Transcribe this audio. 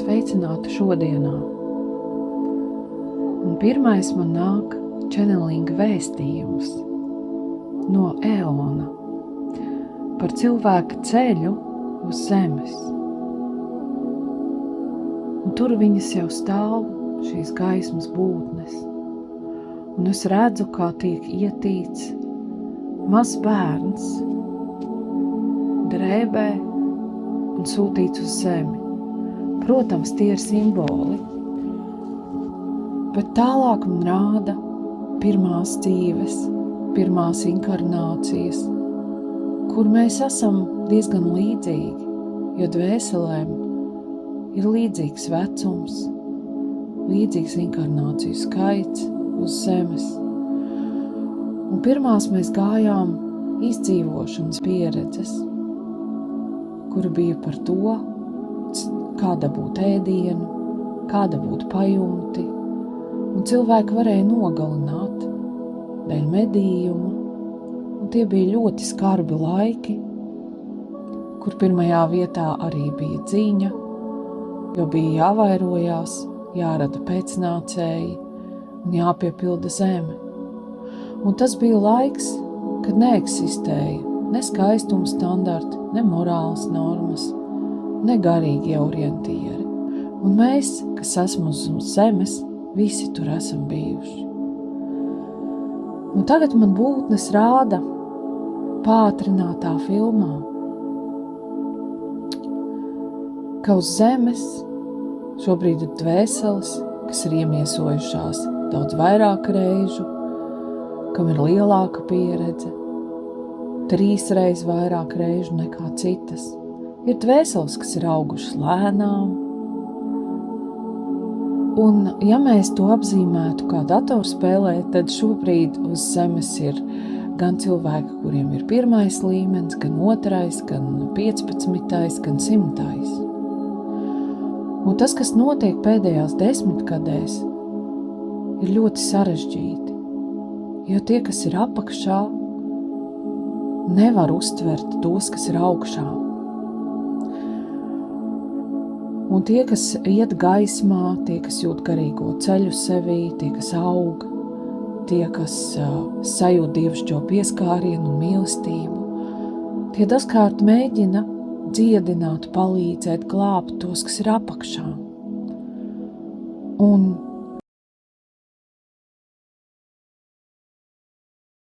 sveicināti šodienā. Un pirmais man nāk čenelinga vēstījums no Eona par cilvēka ceļu uz zemes. Un tur viņas jau stāv, šīs gaismas būtnes. Un es redzu, kā tiek ietīts mazs bērns drēbē un sūtīts uz zemi. Protams, tie ir simboli, bet tālāk man rāda pirmās dzīves, pirmās inkarnācijas, kur mēs esam diezgan līdzīgi, jo dvēselēm ir līdzīgs vecums, līdzīgs inkarnāciju skaits uz zemes. Un pirmās mēs gājām izdzīvošanas pieredzes, kura bija par to, kā dabūt ēdienu, kā dabūt pajumti, un cilvēki varēja nogalināt dēļ medījuma, un tie bija ļoti skarbi laiki, kur pirmajā vietā arī bija cīņa, jo bija jāvairojās, jārada pēcnācēji un jāpiepilda zeme. Un tas bija laiks, kad neeksistēja ne skaistuma standarti, ne morāls normas, ne garīgie orientieri. Un mēs, kas esam uz zemes, visi tur esam bijuši. Un tagad man būtnes rāda pātrinātā filmā, ka uz zemes šobrīd ir dvēseles, kas ir iemiesojušās daudz vairāk reižu, kam ir lielāka pieredze, 3 reizes vairāk reižu nekā citas. Ir dvēseles, kas ir augušas lēnām. Un, ja mēs to apzīmētu kā datorspēlē, tad šobrīd uz zemes ir gan cilvēki, kuriem ir 1. līmenis, gan 2., gan 15., gan 100. Un tas, kas notiek pēdējās 10 gadēs, ir ļoti sarežģīti, jo tie, kas ir apakšā, nevar uztvert tos, kas ir augšā. Un tie, kas iet gaismā, tie, kas jūt garīgo ceļu sevī, tie, kas aug, tie, kas sajūt dievišķo pieskārienu un mīlestību, tie dažkārt mēģina dziedināt, palīdzēt, glābt tos, kas ir apakšā. Un